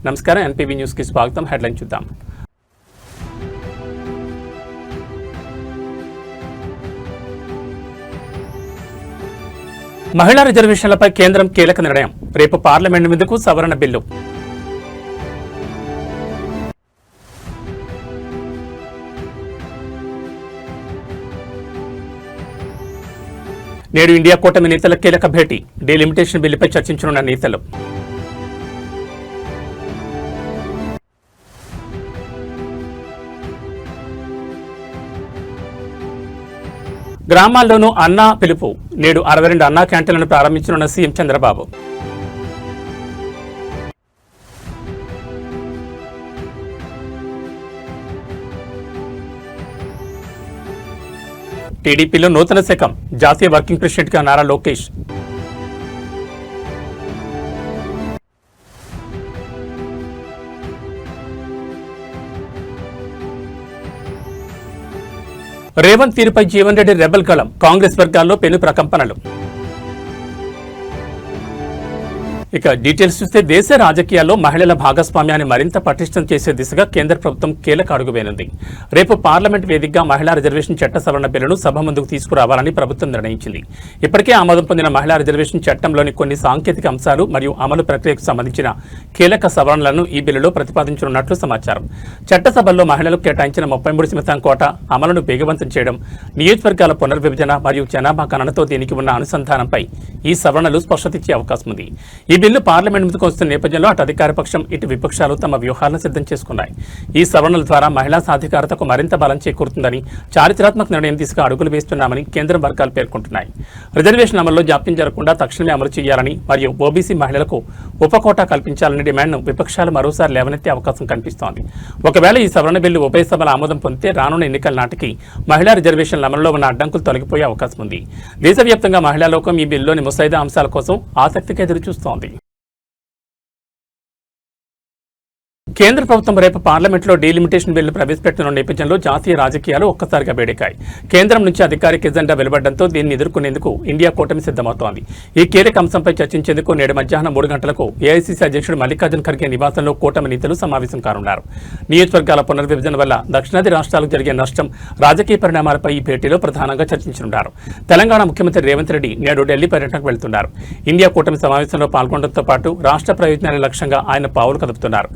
నమస్కారం, ఎన్పీబీ న్యూస్ కి స్వాగతం. హెడ్లైన్ చూద్దాం. మహిళా రిజర్వేషన్లపై కేంద్రం కీలక నిర్ణయం. రేపు పార్లమెంట్ మీదకు సవరణ బిల్లు. నేడు ఇండియా కూటమి నేతల కీలక భేటీ. డీలిమిటేషన్ బిల్లుపై చర్చించనున్న నేతలు. గ్రామాల్లోనూ అన్నా పిలుపు. నేడు 62 అన్నా క్యాంటీన్లను ప్రారంభించనున్న సీఎం చంద్రబాబు. టీడీపీలో నూతన శకం. జాతీయ వర్కింగ్ ప్రెసిడెంట్గా నారా లోకేష్. రేవంత్ తీరుపై జీవన్ రెడ్డి రెబల్ గళం. కాంగ్రెస్ వర్గాల్లో పెను ప్రకంపనలు. ఇక డీటెయిల్స్ చూస్తే దేశ రాజకీయాల్లో మహిళల భాగస్వామ్యాన్ని మరింత పటిష్టం చేసే దిశగా కేంద్ర ప్రభుత్వం కీలక అడుగు వేయనుంది. రేపు పార్లమెంట్ వేదికగా మహిళా రిజర్వేషన్ చట్ట సవరణ బిల్లును సభ ముందుకు తీసుకురావాలని ప్రభుత్వం నిర్ణయించింది. ఇప్పటికే ఆమోదం పొందిన మహిళా రిజర్వేషన్ చట్టంలోని కొన్ని సాంకేతిక అంశాలు మరియు అమలు ప్రక్రియకు సంబంధించిన కీలక సవరణలను ఈ బిల్లులో ప్రతిపాదించనున్నట్లు సమాచారం. చట్టసభల్లో మహిళలకు కేటాయించిన 33% కోటా అమలును వేగవంతం చేయడం, నియోజకవర్గాల పునర్విభజన మరియు జనాభా గణనతో దీనికి ఉన్న అనుసంధానంపై ఈ సవరణలు స్పష్టత ఇచ్చే అవకాశం ఉంది. ఈ బిల్లు పార్లమెంట్ ముందుకు వస్తున్న నేపథ్యంలో అటు అధికార పక్షం ఇటు విపక్షాలు తమ వ్యూహాలను సిద్ధం చేసుకున్నాయి. ఈ సవరణల ద్వారా మహిళా సాధికారతకు మరింత బలం చేకూరుతుందని, చారిత్రాత్మక నిర్ణయం దిశగా అడుగులు వేస్తున్నామని కేంద్ర వర్గాలు పేర్కొంటున్నాయి. రిజర్వేషన్ అమల్లో జాప్యం జరగకుండా తక్షణమే అమలు చేయాలని మరియు ఓబీసీ మహిళలకు ఉపకోటా కల్పించాలనే డిమాండ్ను విపక్షాలు మరోసారి లేవనెత్తే అవకాశం కనిపిస్తోంది. ఒకవేళ ఈ సవరణ బిల్లు ఉభయ సభల ఆమోదం పొందితే రానున్న ఎన్నికల నాటికి మహిళా రిజర్వేషన్ల అమల్లో ఉన్న అడ్డంకులు తొలగిపోయే అవకాశం ఉంది. దేశవ్యాప్తంగా మహిళా లోకం ఈ బిల్లులోని ముసాయిదా అంశాల కోసం ఆసక్తిగా ఎదురుచూస్తోంది. కేంద్ర ప్రభుత్వం రేపు పార్లమెంట్లో డీలిమిటేషన్ బిల్లు ప్రవేశపెట్టనున్న నేపథ్యంలో జాతీయ రాజకీయాలు ఒక్కసారిగా వేడెక్కాయి. కేంద్రం నుంచి అధికారిక ఎజెండా వెలువడడంతో దీన్ని ఎదుర్కొనేందుకు ఇండియా కూటమి సిద్ధమవుతోంది. ఈ కీలక అంశంపై చర్చించేందుకు నేడు మధ్యాహ్నం 3 గంటలకు ఏఐసీసీ అధ్యక్షుడు మల్లికార్జున్ ఖర్గే నివాసంలో కూటమి నేతలు సమావేశం కానున్నారు. నియోజకవర్గాల పునర్విభజన వల్ల దక్షిణాది రాష్ట్రాలకు జరిగే నష్టం, రాజకీయ పరిణామాలపై ఈ భేటీలో ప్రధానంగా చర్చించనున్నారు. తెలంగాణ ముఖ్యమంత్రి రేవంత్ రెడ్డి నేడు ఢిల్లీ పర్యటనకు వెళ్తున్నారు. ఇండియా కూటమి సమావేశంలో పాల్గొనడంతో పాటు రాష్ట్ర ప్రయోజనాల లక్ష్యంగా ఆయన పావులు కదుపుతున్నారు.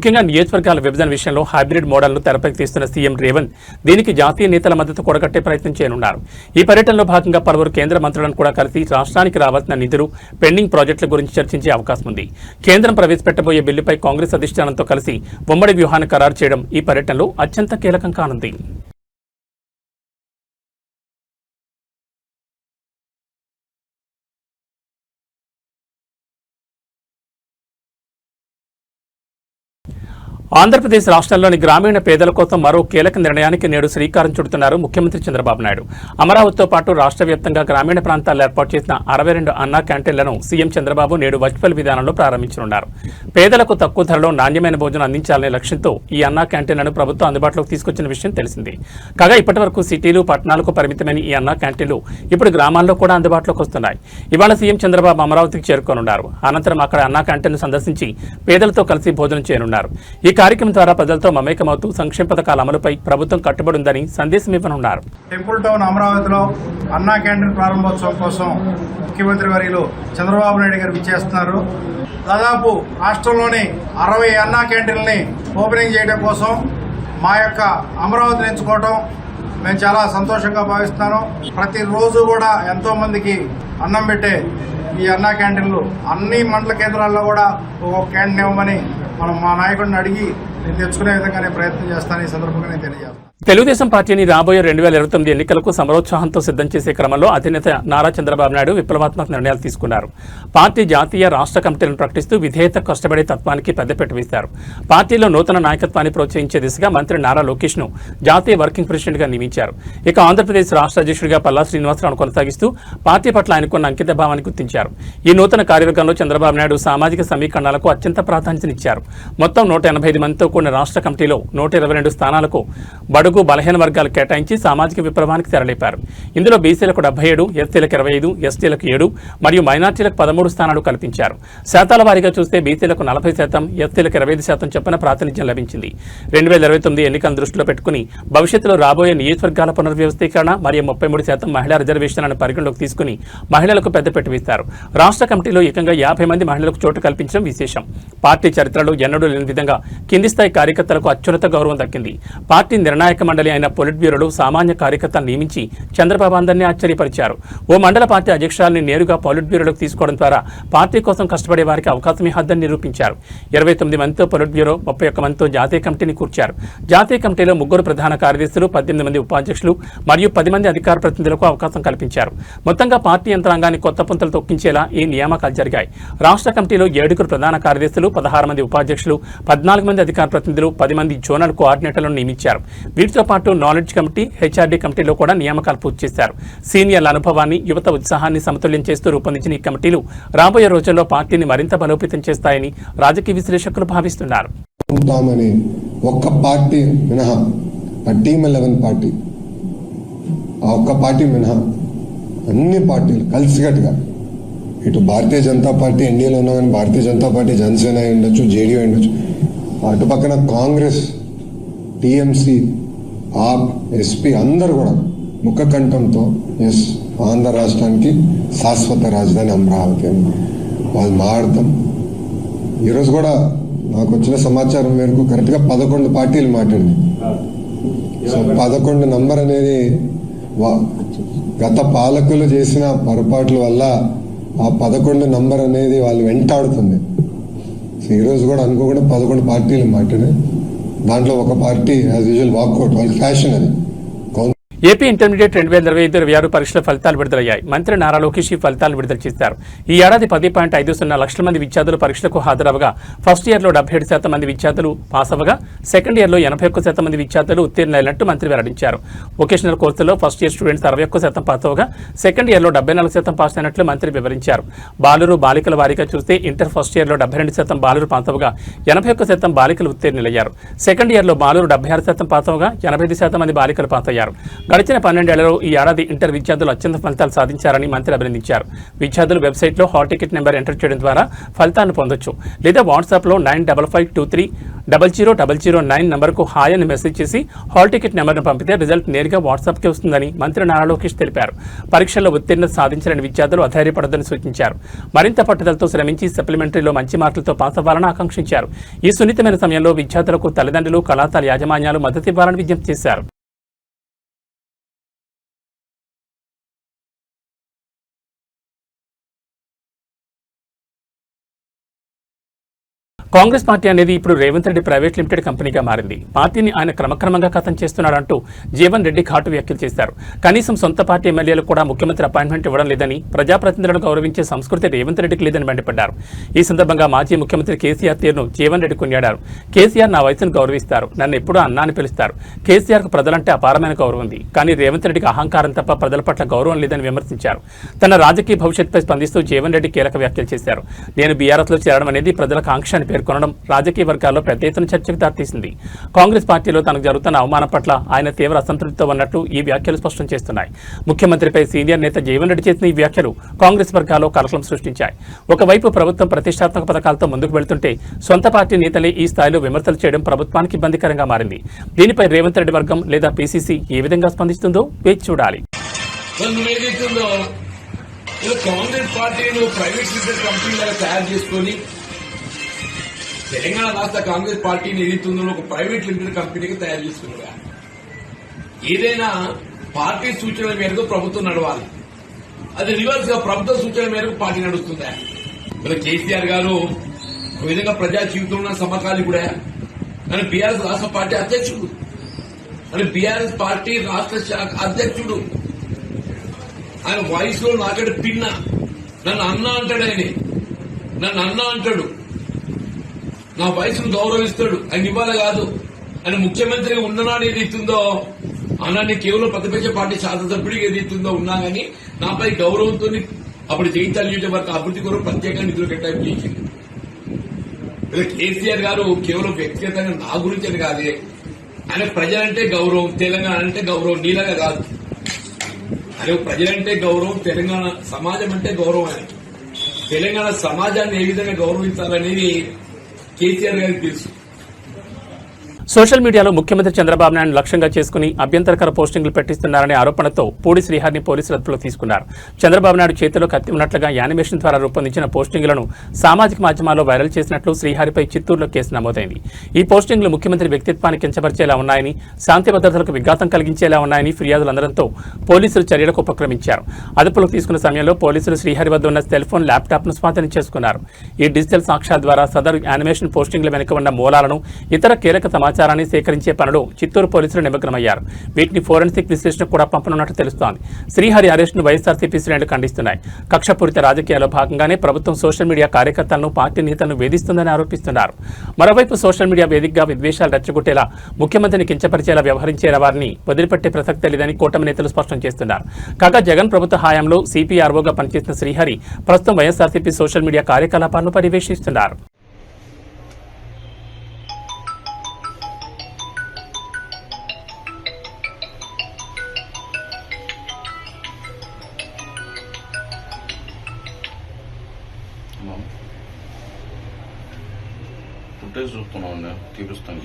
ముఖ్యంగా నియోజకవర్గాల విభజన విషయంలో హైబ్రిడ్ మోడల్ను తెరపైకి తీస్తున్న సీఎం రేవంత్ దీనికి జాతీయ నేతల మద్దతు కూడగట్టే ప్రయత్నం చేయనున్నారు. ఈ పర్యటనలో భాగంగా పలువురు కేంద్ర మంత్రులను కూడా కలిసి రాష్ట్రానికి రావాల్సిన నిధులు, పెండింగ్ ప్రాజెక్టుల గురించి చర్చించే అవకాశం ఉంది. కేంద్రం ప్రవేశపెట్టబోయే బిల్లుపై కాంగ్రెస్ అధిష్టానంతో కలిసి ఉమ్మడి వ్యూహాన్ని ఖరారు చేయడం ఈ పర్యటనలో అత్యంత కీలకం కానుంది. ఆంధ్రప్రదేశ్ రాష్ట్రంలోని గ్రామీణ పేదల కోసం మరో కీలక నిర్ణయానికి నేడు శ్రీకారం చుడుతున్నారు ముఖ్యమంత్రి చంద్రబాబు నాయుడు. అమరావతితో పాటు రాష్ట్ర వ్యాప్తంగా గ్రామీణ ప్రాంతాల్లో ఏర్పాటు చేసిన 62 అన్నా క్యాంటీన్లను సీఎం చంద్రబాబు నేడు వర్చువల్ విధానంలో ప్రారంభించనున్నారు. పేదలకు తక్కువ ధరలో నాణ్యమైన భోజనం అందించాలనే లక్ష్యంతో ఈ అన్నా క్యాంటీన్లను ప్రభుత్వం అందుబాటులోకి తీసుకొచ్చిన విషయం తెలిసిందే. కాగా ఇప్పటివరకు సిటీలు, పట్టణాలకు పరిమితమైన ఈ అన్నా క్యాంటీన్లు ఇప్పుడు గ్రామాల్లో కూడా అందుబాటులోకి వస్తున్నాయి. ఇవాళ సీఎం చంద్రబాబు అమరావతికి చేరుకోనున్నారు. అనంతరం అక్కడ అన్నా క్యాంటీన్ను సందర్శించి పేదలతో కలిసి భోజనం చేయనున్నారు. ఈ కార్యక్రమం ద్వారా ప్రజలతో మమేకమవుతూ సంక్షేమ పథకాల అమలుపై ప్రభుత్వం కట్టుబడి ఉందని సందేశం ఇవ్వనున్నారు. టెంపుల్ టౌన్ అమరావతిలో అన్నా క్యాంటీన్ ప్రారంభోత్సవం కోసం ముఖ్యమంత్రి వర్యులు చంద్రబాబు నాయుడు గారు విచ్చేస్తున్నారు. దాదాపు రాష్ట్రంలోని 60 అన్నా క్యాంటీన్లని ఓపెనింగ్ చేయడం కోసం మా యొక్క అమరావతిని ఎంచుకోవడం మేము చాలా సంతోషంగా భావిస్తున్నాను. ప్రతిరోజు కూడా ఎంతో మందికి అన్నం పెట్టే ఈ అన్నా క్యాంటీన్లు అన్ని మండల కేంద్రాల్లో కూడా ఒక క్యాంటీన్ ఇవ్వమని మనం మా నాయకుడిని అడిగి నేను తెచ్చుకునే విధంగా నేను ప్రయత్నం చేస్తాను. ఈ సందర్భంగా నేను తెలియజేస్తాను. తెలుగుదేశం పార్టీని రాబోయే 2029 ఎన్నికలకు సమరోత్సాహంతో సిద్ధం చేసే క్రమంలో అధినేత నారా చంద్రబాబు నాయుడు విప్లవాత్మక నిర్ణయాలు తీసుకున్నారు. పార్టీ జాతీయ, రాష్ట్ర కమిటీలను ప్రకటిస్తూ విధేయత, కష్టపడే తత్వానికి పెద్దపీట వేశారు. పార్టీలో నూతన నాయకత్వాన్ని ప్రోత్సహించే దిశగా మంత్రి నారా లోకేష్ ను జాతీయ వర్కింగ్ ప్రెసిడెంట్ గా నియమించారు. ఇక ఆంధ్రప్రదేశ్ రాష్ట్ర అధ్యక్షుడిగా పల్లా శ్రీనివాసరావును కొనసాగిస్తూ పార్టీ పట్ల ఆయనకున్న అంకిత భావాన్ని గుర్తించారు. ఈ నూతన కార్యవర్గంలో చంద్రబాబు నాయుడు సామాజిక సమీకరణాలకు అత్యంత ప్రాధాన్యతనిచ్చారు. మొత్తం 185 మందితో కూడిన రాష్ట్ర కమిటీలో 122 స్థానాలకు బడుగు బలహీన వర్గాలు కేటాయించి సామాజిక విప్లవానికి తెరలేపారు. ఇందులో బీసీలకు 77, ఎస్సీలకు 25, ఎస్టీలకు 7 మరియు మైనార్టీలకు 13 స్థానాలు కల్పించారు. శాతాల వారీగా చూస్తే బీసీలకు 40%, ఎస్సీలకు 25% చొప్పున ప్రాతినిధ్యం లభించింది. 2029 ఎన్నికలను దృష్టిలో పెట్టుకుని భవిష్యత్తులో రాబోయే నియోజకవర్గాల పునర్వ్యవస్థీకరణ మరియు 33% మహిళా రిజర్వేషన్లను పరిగణలోకి తీసుకుని మహిళలకు పెద్దపీట వేస్తారు. రాష్ట్ర కమిటీలో ఏకంగా 50 మంది మహిళలకు చోటు కల్పించడం విశేషం. పార్టీ చరిత్రలో ఎన్నడూ లేని విధంగా కింది స్థాయి కార్యకర్తలకు అత్యున్నత గౌరవం దక్కింది. పార్టీ నిర్ణాయక మండలి అయిన పొలిట్ బ్యూరోలో సామాన్య కార్యకర్తలను నియమించి చంద్రబాబు అందరినీ ఆశ్చర్యపరిచారు. ఓ మండల పార్టీ అధ్యక్షురాలని నేరుగా పొలిట్ బ్యూరోలోకి తీసుకోవడం ద్వారా పార్టీ కోసం కష్టపడే వారికి అవకాశం ఇవ్వద్దని నిరూపించారు. 29 మందితో పొలిట్ బ్యూరో, 31 మందితో జాతీయ కమిటీని కూర్చారు. జాతీయ కమిటీలో 3 ప్రధాన కార్యదర్శులు, 18 మంది ఉపాధ్యక్షులు మరియు 10 మంది అధికార ప్రతినిధులకు అవకాశం కల్పించారు. మొత్తంగా పార్టీ యంత్రాంగాన్ని కొత్త పుంతలు తొక్కించేలా ఈ నియామకాలు జరిగాయి. రాష్ట్ర కమిటీలో 7 ప్రధాన కార్యదర్శులు, 16 మంది ఉపాధ్యక్షులు, 14 మంది అధికార ప్రతినిధులు, 10 మంది జోనల్ కోఆర్డినేటర్లను నియమించారు. వీటితో పాటు నాలెడ్జ్ కమిటీ, హెచ్ఆర్డీ కమిటీలో కూడా నియామకాలు పూర్తి చేశారు. సీనియర్ల అనుభవాన్ని, యువత ఉత్సాహాన్ని సమతుల్యం చేస్తూ రూపొందించిన ఈ కమిటీలు రాబోయే రోజుల్లో పార్టీని మరింత బలోపేతం చేస్తాయని రాజకీయ విశ్లేషకులు భావిస్తున్నారు. ఒక్క పార్టీ మినహా టీమ్ 11 పార్టీ, ఆ ఒక్క పార్టీ మినహా అన్ని పార్టీలు కలిసికట్టుగా, ఇటు భారతీయ జనతా పార్టీ ఎన్డీఏలో ఉన్నా కానీ భారతీయ జనతా పార్టీ, జనసేన ఉండొచ్చు, జేడీయూ ఉండొచ్చు, అటు పక్కన కాంగ్రెస్, టీఎంసీ, ఆప్, ఎస్పీ అందరూ కూడా ముఖ కంఠంతో ఎస్ ఆంధ్ర రాష్ట్రానికి శాశ్వత రాజధాని అమరావతి అని వాళ్ళు మాట్లాడతాం. ఈరోజు కూడా నాకు వచ్చిన సమాచారం మేరకు కరెక్ట్గా 11 పార్టీలు మాట్లాడింది. సో 11 నంబర్ అనేది గత పాలకులు చేసిన పొరపాట్ల వల్ల ఆ 11 నంబర్ అనేది వాళ్ళు వెంటాడుతుంది. సో ఈరోజు కూడా అనుకోకుండా 11 పార్టీలు మాట్లాడాయి. దాంట్లో ఒక పార్టీ యాజ్ యూజువల్ వాక్అవుట్, వాళ్ళకి ఫ్యాషన్ అది. ఏపీ ఇంటర్మీడియట్ 2025-26 పరీక్షల ఫలితాలు విడుదలయ్యాయి. మంత్రి నారా లోకేష్ ఈ ఫలితాలు విడుదల చేశారు. ఈ ఏడాది 10.50 లక్షల మంది విద్యార్థులు పరీక్షలకు హాజరవగా ఫస్ట్ ఇయర్లో 77% మంది విద్యార్థులు పాస్ అవ్వగా సెకండ్ ఇయర్లో 81% మంది విద్యార్థులు ఉత్తీర్ణులైనట్టు మంత్రి వెల్లడించారు. వొకేషనల్ కోర్సుల్లో ఫస్ట్ ఇయర్ స్టూడెంట్స్ 61% పాస్ అవ్వగా సెకండ్ ఇయర్లో 74% పాస్ అయినట్లు మంత్రి వివరించారు. బాలురు బాలికల వారీగా చూస్తే ఇంటర్ ఫస్ట్ ఇయర్లో 72% బాలురు పాస్ అవ్వగా 81% బాలికలు ఉత్తీర్ణులయ్యారు. సెకండ్ ఇయర్లో బాలురు 76% పాస్ అవ్వగా 85% మంది బాలికలు పాస్ అయ్యారు. గడిచిన 12 ఏళ్లలో ఈ ఏడాది ఇంటర్ విద్యార్థులు అత్యంత ఫలితాలు సాధించారని మంత్రి అభినందించారు. విద్యార్థులు వెబ్సైట్లో హాల్ టికెట్ నెంబర్ ఎంటర్ చేయడం ద్వారా ఫలితాలను పొందొచ్చు. లేదా వాట్సాప్లో 9552300009 నంబర్కు హాయ్ అని మెసేజ్ చేసి హాల్ టికెట్ నెంబర్ను పంపితే రిజల్ట్ నేరుగా వాట్సాప్కి వస్తుందని మంత్రి నారా లోకేష్ తెలిపారు. పరీక్షల్లో ఉత్తీర్ణత సాధించలేని విద్యార్థులు అధైర్యపడొద్దని సూచించారు. మరింత పట్టుదలతో శ్రమించి సప్లిమెంటరీలో మంచి మార్కులతో పాస్ అవ్వాలని ఆకాంక్షించారు. ఈ సున్నితమైన సమయంలో విద్యార్థులకు తల్లిదండ్రులు, కళాశాల యాజమాన్యాలు మద్దతు ఇవ్వాలని విజ్ఞప్తి చేశారు. కాంగ్రెస్ పార్టీ అనేది ఇప్పుడు రేవంత్ రెడ్డి ప్రైవేట్ లిమిటెడ్ కంపెనీగా మారింది. పార్టీని ఆయన క్రమక్రమంగా ఖతం చేస్తున్నాడంటూ జీవన్ రెడ్డి ఘాటు వ్యాఖ్యలు చేశారు. కనీసం సొంత పార్టీ ఎమ్మెల్యేలకు కూడా ముఖ్యమంత్రి అపాయింట్మెంట్ ఇవ్వడం లేదని, ప్రజాప్రతినిధులను గౌరవించే సంస్కృతి రేవంత్ రెడ్డికి లేదని మండిపడ్డారు. ఈ సందర్భంగా మాజీ ముఖ్యమంత్రి కేసీఆర్ తీరును జీవన్ రెడ్డి కొనియాడారు. కేసీఆర్ నా వయసును గౌరవిస్తారు, నన్ను ఎప్పుడూ అన్నా అని పిలుస్తారు. కేసీఆర్కు ప్రజలంటే అపారమైన గౌరవం ఉంది, కానీ రేవంత్ రెడ్డికి అహంకారం తప్ప ప్రజల పట్ల గౌరవం లేదని విమర్శించారు. తన రాజకీయ భవిష్యత్తుపై స్పందిస్తూ జీవన్ రెడ్డి కీలక వ్యాఖ్యలు చేశారు. నేను బీఆర్ఎస్లో చేరడం అనేది ప్రజల కాంక్ష అని కొనడం రాజకీయ వర్గాల్లో పెద్ద ఎత్తున చర్చకు దారితీసింది. కాంగ్రెస్ పార్టీలో తనకు జరుగుతున్న అవమానం పట్ల ఆయన తీవ్ర అసంతృప్తితో ఉన్నట్టు ఈ వ్యాఖ్యలు స్పష్టం చేస్తున్నాయి. ముఖ్యమంత్రిపై సీనియర్ నేత జీవన్ రెడ్డి చేసిన ఈ వ్యాఖ్యలు కాంగ్రెస్ వర్గాల్లో కలకలం సృష్టించాయి. ఒకవైపు ప్రభుత్వం ప్రతిష్టాత్మక పథకాలతో ముందుకు వెళ్తుంటే సొంత పార్టీ నేతలే ఈ స్థాయిలో విమర్శలు చేయడం ప్రభుత్వానికి ఇబ్బందికరంగా మారింది. దీనిపై రేవంత్ రెడ్డి వర్గం లేదా పీసీసీ ఏ విధంగా స్పందిస్తుందో వేచి చూడాలి. కాంగ్రెస్ పార్టీను ప్రైవేట్ లిమిటెడ్ కంపెనీలుగా తయారు చేసుకుని తెలంగాణ రాష్ట్ర కాంగ్రెస్ పార్టీని ఏదైతుందో ఒక ప్రైవేట్ లిమిటెడ్ కంపెనీగా తయారు చేసుకున్నారా? ఏదైనా పార్టీ సూచనల మేరకు ప్రభుత్వం నడవాలి, అది రివర్స్ గా ప్రభుత్వ సూచనల మేరకు పార్టీ నడుస్తుందా? మరి కేసీఆర్ గారు ఒక విధంగా ప్రజా జీవితంలో సమకాలీకుడే, కానీ బీఆర్ఎస్ రాష్ట్ర పార్టీ అధ్యక్షుడు, మరి బీఆర్ఎస్ పార్టీ రాష్ట్ర శాఖ అధ్యక్షుడు. ఆయన వాయిస్ లో నాకంటే పిన్న, నన్ను అన్న అంటాడు, ఆయన నన్ను అన్న అంటాడు, నా వయసును గౌరవిస్తాడు. ఆయన ఇవాళ కాదు, ఆయన ముఖ్యమంత్రిగా ఉన్ననాడు ఏదైతుందో అన్నాన్ని కేవలం ప్రతిపక్ష పార్టీ శాసనసభ్యుడికి ఏదైతుందో ఉన్నా కానీ నాపై గౌరవంతో అప్పుడు జగిత్యాల నియోజకవర్గ అభివృద్ధి కొరకు ప్రత్యేకంగా నిధులు కేటాయింపు చేసింది. ఇలా కేసీఆర్ గారు కేవలం వ్యక్తిగతంగా నా గురించి అని కాదే, ఆయన ప్రజలంటే గౌరవం, తెలంగాణ అంటే గౌరవం, నీలాగా కాదు. ఆయన ప్రజలంటే గౌరవం, తెలంగాణ సమాజం అంటే గౌరవం. ఆయన తెలంగాణ సమాజాన్ని ఏ విధంగా గౌరవించాలనేది కేసీఆర్ గారికి తెలుసు. సోషల్ మీడియాలో ముఖ్యమంత్రి చంద్రబాబు నాయుడు లక్ష్యంగా చేసుకుని అభ్యంతరకర పోస్టింగ్లు పెట్టిస్తున్నారనే ఆరోపణతో పూడి శ్రీహరిని పోలీసులు అదుపులో తీసుకున్నారు. చంద్రబాబు నాయుడు చేతిలో కత్తి ఉన్నట్లుగా యానిమేషన్ ద్వారా రూపొందించిన పోస్టింగులను సామాజిక మాధ్యమాల్లో వైరల్ చేసినట్లు శ్రీహరిపై చిత్తూరులో కేసు నమోదైంది. ఈ పోస్టింగ్లు ముఖ్యమంత్రి వ్యక్తిత్వాన్ని కించపరిచేలా ఉన్నాయని, శాంతి భద్రతలకు విఘాతం కలిగించేలా ఉన్నాయని ఫిర్యాదులందడంతో పోలీసులు చర్యలకు ఉపక్రమించారు. అదుపులో తీసుకున్న సమయంలో పోలీసులు శ్రీహరి వద్ద ఉన్న సెల్ ఫోన్, ల్యాప్టాప్ను స్వాధీనం చేసుకున్నారు. ఈ డిజిటల్ సాక్ష్యాల ద్వారా సదరు యానిమేషన్ పోస్టింగ్ల వెనుక ఉన్న మూలాలను, ఇతర కీలక సమాచారాన్ని సేకరించే పనిలో చిత్తూరు పోలీసులు నిమగ్నమయ్యారు. వీటిని ఫోరెన్సిక్ విశ్లేషణ కూడా పంపనున్నట్టు తెలుస్తోంది. శ్రీహరి అరెస్టును వైఎస్ఆర్సీపీ శ్రేణులు ఖండిస్తున్నాయి. కక్షపూరిత రాజకీయాల్లో భాగంగానే ప్రభుత్వం సోషల్ మీడియా కార్యకర్తలను, పార్టీ నేతలను వేధిస్తుందని ఆరోపిస్తున్నారు. మరోవైపు సోషల్ మీడియా వేదికగా విద్వేషాలు రెచ్చగొట్టేలా, ముఖ్యమంత్రిని కించపరిచేలా వ్యవహరించేలా వారిని వదిలిపెట్టే ప్రసక్తి లేదని కూటమి నేతలు స్పష్టం చేస్తున్నారు. కాగా జగన్ ప్రభుత్వ హయాంలో సిపిఆర్ఓగా పనిచేసిన శ్రీహరి ప్రస్తుతం వైఎస్ఆర్సీపీ సోషల్ మీడియా కార్యకలాపాలను పర్యవేక్షిస్తున్నారు. ఫుటేజ్ చూస్తున్నాం, తీరుస్తాను.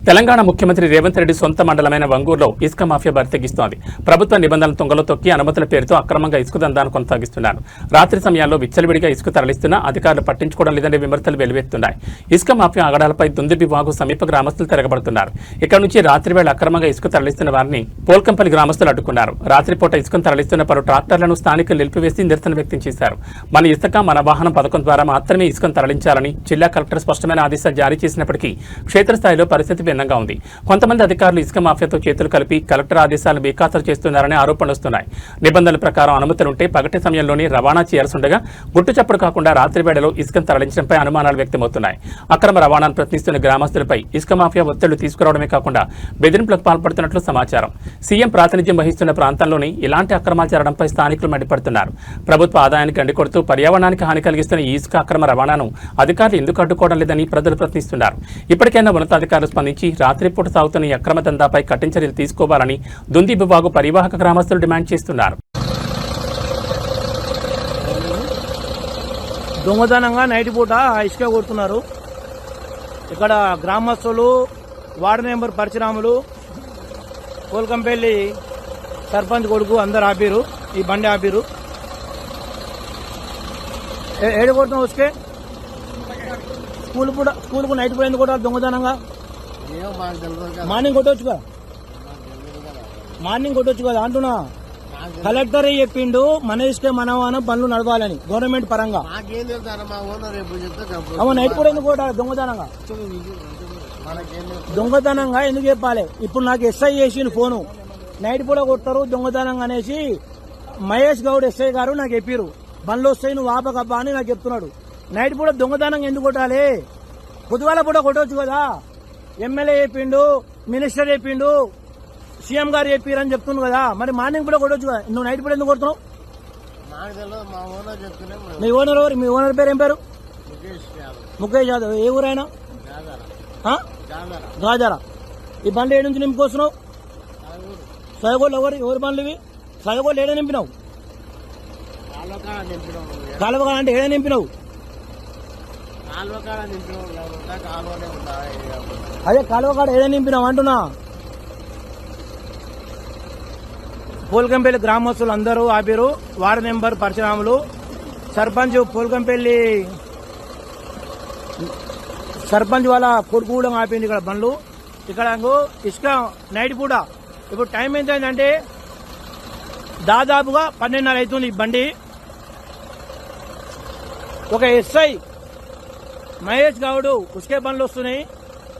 తెలంగాణ ముఖ్యమంత్రి రేవంత్ రెడ్డి సొంత మండలమైన వంగూరులో ఇసుక మాఫియా బరితెగిస్తోంది. ప్రభుత్వ నిబంధనలు తుంగలో తొక్కి అనుమతుల పేరుతో అక్రమంగా ఇసుక దందాను కొనసాగిస్తున్నారు. రాత్రి సమయాల్లో విచ్చలవిడిగా ఇసుక తరలిస్తున్నా అధికారులు పట్టించుకోవడం లేదనే విమర్శలు వెలువెత్తున్నాయి. ఇసుక మాఫియా ఆగడాలపై దుందుబి వాగు సమీప గ్రామస్తులు తిరగబడుతున్నారు. ఇక్కడ నుంచి రాత్రి వేళ అక్రమంగా ఇసుక తరలిస్తున్న వారిని పోల్కంపల్లి గ్రామస్తులు అడ్డుకున్నారు. రాత్రిపూట ఇసుకను తరలిస్తున్న పలు ట్రాక్టర్లను స్థానికులు నిలిపివేసి నిరసన వ్యక్తం చేశారు. మన ఇసుక మన వాహనం పథకం ద్వారా మాత్రమే ఇసుకను తరలించాలని జిల్లా కలెక్టర్ స్పష్టమైన ఆదేశాలు జారీ చేసినప్పటికీ క్షేత్రస్థాయిలో పరిస్థితి భిన్నంగా ఉంది. కొంతమంది అధికారులు ఇసుక మాఫియాతో చేతులు కలిపి కలెక్టర్ ఆదేశాలను బేఖాతరు చేస్తున్నారనే ఆరోపణలు వస్తున్నాయి. నిబంధనల ప్రకారం అనుమతులుంటే పగటి సమయంలోనే రవాణా చేయాల్సిండగా గుట్టు చప్పుడు కాకుండా రాత్రి వేళలో ఇసుకను తరలించడంపై అనుమానాలు వ్యక్తమవుతున్నాయి. అక్రమ రవాణాను ప్రశ్నిస్తున్న గ్రామస్తులపై ఇసుక మాఫియా ఒత్తిళ్లు తీసుకురావడమే కాకుండా బెదిరింపులకు పాల్పడుతున్నట్లు సమాచారం. సీఎం ప్రాతినిధ్యం వహిస్తున్న ప్రాంతాల్లోనే ఇలాంటి అక్రమాలు జరగడంపై స్థానికులు మండిపడుతున్నారు. ప్రభుత్వ ఆదాయానికి గండికొడుతూ పర్యావరణానికి హాని కలిగిస్తున్న ఈ ఇసుక అక్రమ రవాణాను అధికారులు ఎందుకు అడ్డుకోవడం లేదని ప్రజలు ప్రశ్నిస్తున్నారు. ఇప్పటికైనా ఉన్నతాధికారులు స్పందించి రాత్రిపూట సాగుతున్న ఈ అక్రమ దందాపై కఠిన చర్యలు తీసుకోవాలని దుంది విభాగు పరివాహక గ్రామస్తులు డిమాండ్ చేస్తున్నారు. దొంగతనంగా నైట్ పూట ఇసుక కొడుతున్నారు. ఇక్కడ గ్రామస్తులు, వార్డు మెంబర్ పరశురాములు, కోల్కంపల్లి సర్పంచ్ కొడుకు అందరు ఆపిరు. ఈ బండి ఆపిరు. ఏడు కొడుతున్నావు ఇసుకే? స్కూల్కు నైట్ పూట ఎందుకు కొట్టాలి దొంగతనంగా? మార్నింగ్ కొట్టొచ్చు కదా అంటున్నా. కలెక్టర్ చెప్పిండు మన ఇసుకే మన వాహనం పనులు నడవాలని గవర్నమెంట్ పరంగా. నైట్ పూట ఎందుకు కొట్టాలి దొంగతనంగా ఎందుకు చెప్పాలి? ఇప్పుడు నాకు ఎస్ఐ చేసిన ఫోను, నైట్ పూట కొడతారు దొంగతనంగా అనేసి మహేష్ గౌడ్ ఎస్ఐ గారు నాకు చెప్పారు. బండ్లు వస్తాయి నువ్వు ఆపకబ్బా అని నాకు చెప్తున్నాడు. నైట్ పూట దొంగతనంగా ఎందుకు కొట్టాలి? పొద్దుగాల పూట కొట్టవచ్చు కదా. ఎమ్మెల్యే చెప్పిండు, మినిస్టర్ చెప్పిండు, సీఎం గారు చెప్పారు అని చెప్తున్నావు కదా. మరి మార్నింగ్ పూట కొట్టవచ్చు కదా. నువ్వు నైట్ పూట ఎందుకు కొడుతున్నావు? మీ ఓనర్ ఎవరు? మీ ఓనర్ పేరు ఏం పేరు? ముఖేష్ యాదవ్. ఏ ఊరైనా? గాజారా. ఈ బండ్లు ఏడు నుంచి నింపుకొస్తున్నావు? సైగోళ్ళు ఎవరి బండ్లు ఇవి? సైగోళ్ళు ఏడా నింపినావు? కాలువగా అంటే ఏడా నింపినావు? అదే కాలువ కాడ ఏడా నింపినావు అంటున్నా. పోల్కంపల్లి గ్రామస్తులు అందరూ ఆపిరు. వార్డు మెంబర్ పరశురాములు, సర్పంచ్ పోల్కంపల్లి సర్పంచ్ వాళ్ళ కొడుకు కూడా ఆపింది ఇక్కడ బండ్లు. ఇక్కడ ఇసుక నైట్ పూట. ఇప్పుడు టైం ఎంత అయిందంటే దాదాపుగా 12:30 అవుతుంది. ఈ బండి ఒక ఎస్ఐ మహేష్ గౌడ్ ఉసుకే బండ్లు వస్తున్నాయి,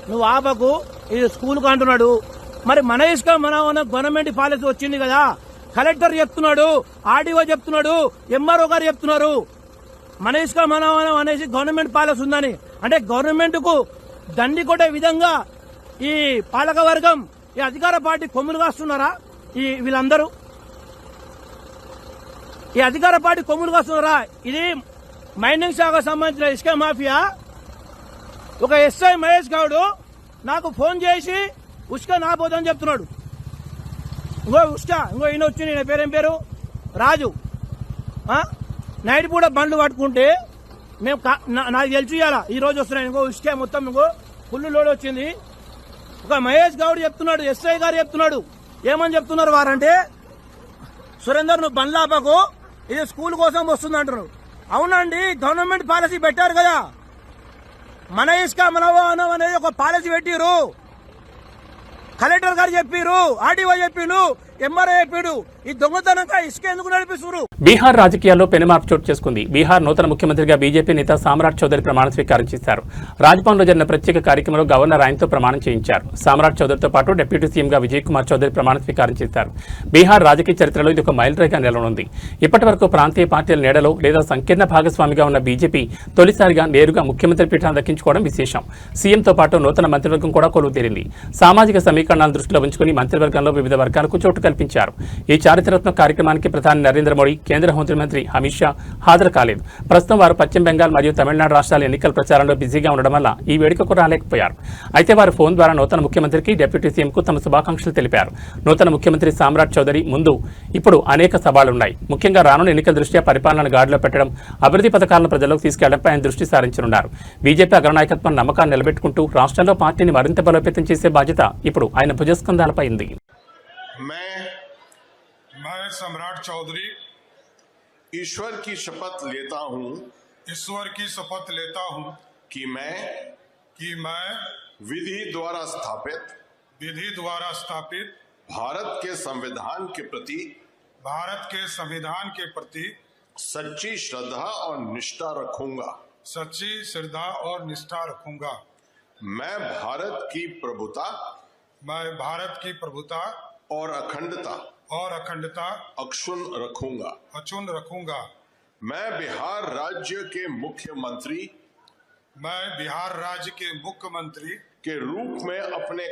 నువ్వు ఆపకు, ఇది స్కూల్కు అంటున్నాడు. మరి మన ఇసుక మన గవర్నమెంట్ పాలసీ వచ్చింది కదా, కలెక్టర్ చెప్తున్నాడు, ఆర్డీఓ చెప్తున్నాడు, ఎంఆర్ఓ గారు చెప్తున్నారు మన ఇసుక మనం అనేసి గవర్నమెంట్ పాలసీ ఉందని. అంటే గవర్నమెంట్ కు దండి కొట్టే విధంగా ఈ పాలక వర్గం, ఈ అధికార పార్టీ కొమ్ములు కాస్తున్నారా? వీళ్ళందరూ ఈ అధికార పార్టీ కొమ్ములు కాస్తున్నారా? ఇది మైనింగ్ శాఖకు సంబంధించిన ఇసుక మాఫియా. ఒక ఎస్ఐ మహేష్ గౌడ్ నాకు ఫోన్ చేసి ఉసుక నా పోదని చెప్తున్నాడు. ఇంకో ఈయన వచ్చి నేను పేరేం పేరు రాజు. నైట్ పూట బండ్లు పట్టుకుంటే మేము నాకు తెలిసి ఇవ్వాలా ఈ రోజు వస్తున్నాయి. ఇంకో ఉసుక మొత్తం ఫుల్ లోడ్ వచ్చింది. ఒక మహేష్ గౌడ్ చెప్తున్నాడు, ఎస్ఐ గారు చెప్తున్నాడు. ఏమని చెప్తున్నారు వారంటే, సురేందర్ నువ్వు బండ్లు ఆపకు, ఇది స్కూల్ కోసం వస్తుంది అంటున్నారు. అవునండి, గవర్నమెంట్ పాలసీ పెట్టారు కదా, మన ఇసుక మన వాహనం అనేది ఒక పాలసీ పెట్టిరు. కలెక్టర్ గారు చెప్పారు, ఆర్డీఓ చెప్పిండు, ఎంఆర్ఓ చెప్పాడు. ఈ దొంగతనంగా ఇసుక ఎందుకు నడిపిస్తున్నారు? బీహార్ రాజకీయాల్లో పెనుమార్పు చోటు చేసుకుంది. బీహార్ నూతన ముఖ్యమంత్రిగా బీజేపీ నేత సామ్రాట్ చౌదరి ప్రమాణ స్వీకారం చేశారు. రాజ్భవన్లో జరిగిన ప్రత్యేక కార్యక్రమంలో గవర్నర్ ఆయనతో ప్రమాణం చేయించారు. సామ్రాట్ చౌదరితో పాటు డిప్యూటీ సీఎంగా విజయ్ కుమార్ చౌదరి ప్రమాణ స్వీకారం చేశారు. బీహార్ రాజకీయ చరిత్రలో ఇది ఒక మైలురాయిగా నిలవనుంది. ఇప్పటి వరకు ప్రాంతీయ పార్టీల నీడలో లేదా సంకీర్ణ భాగస్వామిగా ఉన్న బీజేపీ తొలిసారిగా నేరుగా ముఖ్యమంత్రి పీఠాన్ని దక్కించుకోవడం విశేషం. సీఎంతో పాటు నూతన మంత్రివర్గం కూడా కొలువుతీరింది. సామాజిక సమీకరణాలను దృష్టిలో ఉంచుకుని మంత్రివర్గంలో వివిధ వర్గాలకు చోటు కల్పించారు. ఈ చారిత్రాత్మక కార్యక్రమానికి ప్రధాని నరేంద్ర మోడీ, కేంద్ర హోంమంత్రి అమిత్ షా హాజరు కాలేదు. ప్రస్తుతం వారు పశ్చిమ బెంగాల్ మరియు తమిళనాడు రాష్ట్రాల ఎన్నికల ప్రచారంలో బిజీగా ఉండడం వల్ల ఈ వేడుకకు రాలేకపోయారు. అయితే వారు ఫోన్ ద్వారా నూతన ముఖ్యమంత్రికి, డిప్యూటీ సీఎంకు తమ శుభాకాంక్షలు తెలిపారు. నూతన ముఖ్యమంత్రి సామ్రాట్ చౌదరి ముందు ఇప్పుడు అనేక సవాళ్లున్నాయి. ముఖ్యంగా రానున్న ఎన్నికల దృష్ట్యా పరిపాలనను గాడిలో పెట్టడం, అభివృద్ధి పథకాలను ప్రజల్లోకి తీసుకెళ్లడంపై ఆయన దృష్టి సారించనున్నారు. బీజేపీ అగ్రనాయకత్వం నమ్మకాన్ని నిలబెట్టుకుంటూ రాష్ట్రంలో పార్టీని మరింత బలోపేతం చేసే బాధ్యత ఇప్పుడు ఆయన భుజస్కంధాలపై ఉంది. मैं सम्राट चौधरी ईश्वर की शपथ लेता हूं कि मैं विधि द्वारा स्थापित भारत के संविधान के प्रति सच्ची श्रद्धा और निष्ठा रखूंगा। मैं भारत की प्रभुता और अखंडता अक्षुण्ण रखूंगा। मैं बिहार राज्य के मुख्यमंत्री के रूप में अपने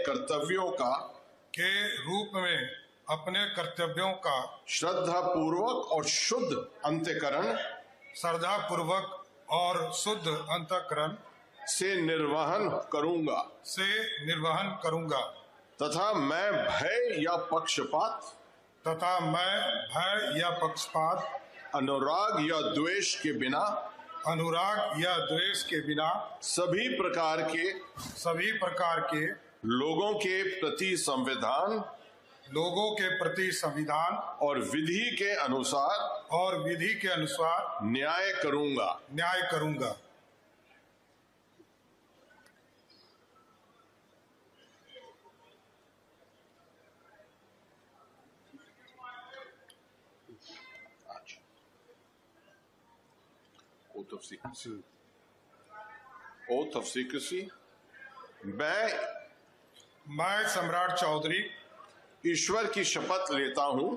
कर्तव्यों का श्रद्धापूर्वक और शुद्ध अंतःकरण से निर्वहन करूंगा तथा मैं भय या पक्षपात अनुराग या द्वेष के बिना सभी प्रकार के लोगों के प्रति संविधान और विधि के अनुसार न्याय करूंगा। Oath of secrecy. मैं सम्राट चौधरी ईश्वर की शपथ लेता हूं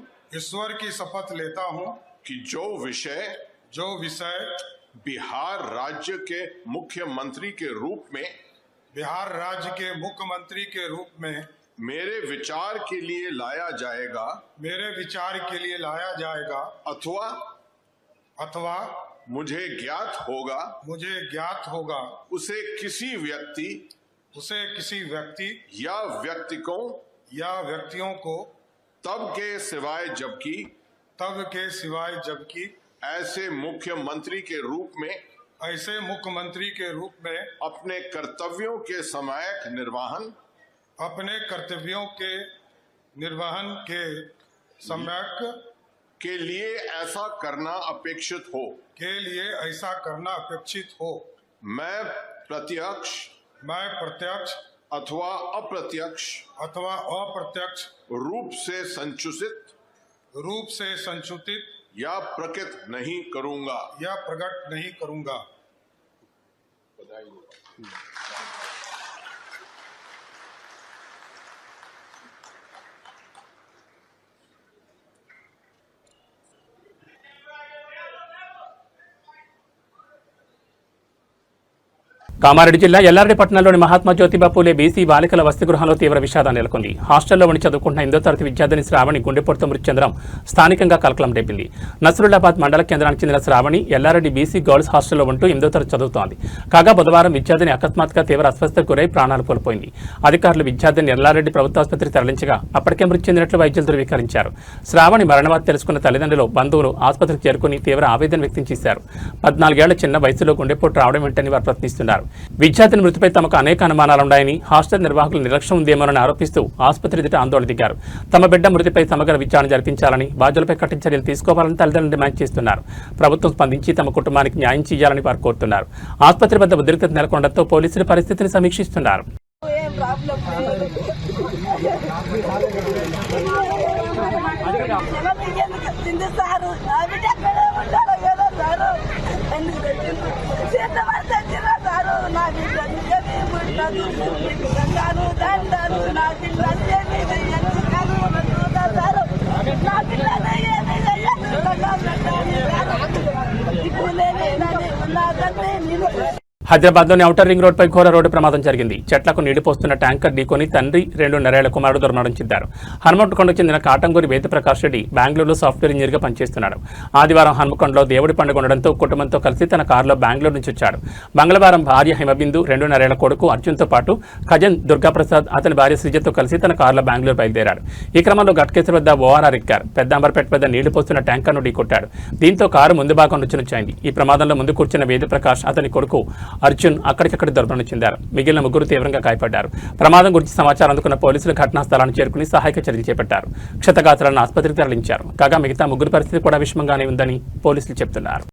कि जो विषय बिहार राज्य के मुख्यमंत्री के रूप में मेरे विचार के लिए लाया जाएगा अथवा मुझे ज्ञात होगा उसे किसी व्यक्ति या व्यक्तियों को तब के सिवाय जबकि ऐसे मुख्यमंत्री के रूप में अपने कर्तव्यों के सम्यक निर्वहन के लिए ऐसा करना अपेक्षित हो। मैं मैं प्रत्यक्ष अथवा अप्रत्यक्ष रूप से संसूचित या प्रकट नहीं करूंगा। కామారెడ్డి జిల్లా ఎల్లారెడ్డి పట్టణంలోని మహాత్మా జ్యోతిబా పూలే బీసీ బాలికల వసతి గృహంలో తీవ్ర విషాదం నెలకొంది. హాస్టల్లో ఉండి చదువుకుంటున్న 8వ తరగతి విద్యార్థిని శ్రావణి గుండెపోటుతో మృతి చెందడం స్థానికంగా కలకలం రేపింది. నస్రుల్లాబాద్ మండల కేంద్రానికి చెందిన శ్రావణి ఎల్లారెడ్డి బీసీ గర్ల్స్ హాస్టల్లో ఉంటూ 8వ తరగతి చదువుతోంది. కాగా బుధవారం విద్యార్థిని అకస్మాత్తుగా తీవ్ర అస్వస్థతకు గురై ప్రాణాలు కోల్పోయింది. అధికారులు విద్యార్థిని ఎల్లారెడ్డి ప్రభుత్వ ఆసుపత్రికి తరలించగా అప్పటికే మృతి చెందినట్లు వైద్యులు ధృవీకరించారు. శ్రావణి మరణవార్త తెలుసుకున్న తల్లిదండ్రులు, బంధువులు ఆసుపత్రికి చేరుకుని తీవ్ర ఆవేదన వ్యక్తం చేశారు. 14 ఏళ్ల చిన్న వయసులో గుండెపోటు రావడం ఏంటని వారు ప్రశ్నిస్తున్నారు. విద్యార్థిని మృతిపై తమకు అనేక అనుమానాలున్నాయని, హాస్టల్ నిర్వాహకులు నిర్లక్ష్యం ఉందేమోనని ఆరోపిస్తూ ఆసుపత్రి ఎదుట ఆందోళన దిగారు. తమ బిడ్డ మృతిపై సమగ్ర విచారణ జరిపించాలని, బాధ్యులపై కఠిన చర్యలు తీసుకోవాలని తల్లిదండ్రులు డిమాండ్ చేస్తున్నారు. ప్రభుత్వం స్పందించి తమ కుటుంబానికి న్యాయం చేయాలని వారు కోరుతున్నారు. ఆసుపత్రి వద్ద ఉద్రిక్తత నెలకొనడంతో పోలీసులు పరిస్థితిని సమీక్షిస్తున్నారు. హైదరాబాద్లోని ఔటర్ రింగ్ రోడ్పై ఘోర రోడ్డు ప్రమాదం జరిగింది. చెట్లకు నీళ్లు పోస్తున్న ట్యాంకర్ ఢీకొని తండ్రి 2.5 ఏళ్ల కుమారుడు దుర్మరణం చెందారు. హనుమకొండకు చెందిన కాటంగూరి వేదప్రకాష్ రెడ్డి బెంగళూరులో సాఫ్ట్వేర్ ఇంజనీర్గా పనిచేస్తున్నాడు. ఆదివారం హనుమకొండలో దేవుడి పండుగ ఉండడంతో కుటుంబంతో కలిసి తన కారులో బెంగళూరు నుంచి వచ్చాడు. మంగళవారం భార్య హిమబిందు, 2.5 ఏళ్ల కొడుకు అర్జున్తో పాటు కజన్ దుర్గాప్రసాద్, అతని భార్య శ్రీజతో కలిసి తన కారులో బెంగళూరు బయలుదేరాడు. ఈ క్రమంలో ఘట్కేసర్ వద్ద ఓఆర్ఆర్ ఎక్కారు. పెద్దాంబర్పేట వద్ద నీళ్లు పోస్తున్న ట్యాంకర్ను ఢీకొట్టాడు. దీంతో కారు ముందు భాగం నుచ్చునుచ్చాయింది. ఈ ప్రమాదంలో ముందు కూర్చున్న వేదప్రకాష్, అతని కొడుకు అర్జున్ అక్కడికక్కడ దుర్మరణం చెందారు. మిగిలిన ముగ్గురు తీవ్రంగా గాయపడ్డారు. ప్రమాదం గురించి సమాచారం అందుకున్న పోలీసులు ఘటనా స్థలాన్ని చేరుకుని సహాయక చర్యలు చేపట్టారు. క్షతగాత్రులను ఆసుపత్రికి తరలించారు. కాగా మిగతా ముగ్గురు పరిస్థితి కూడా విషమంగానే ఉందని పోలీసులు చెబుతున్నారు.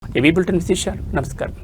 ఏవీ బులెటిన్ విశేషాలు. నమస్కారం.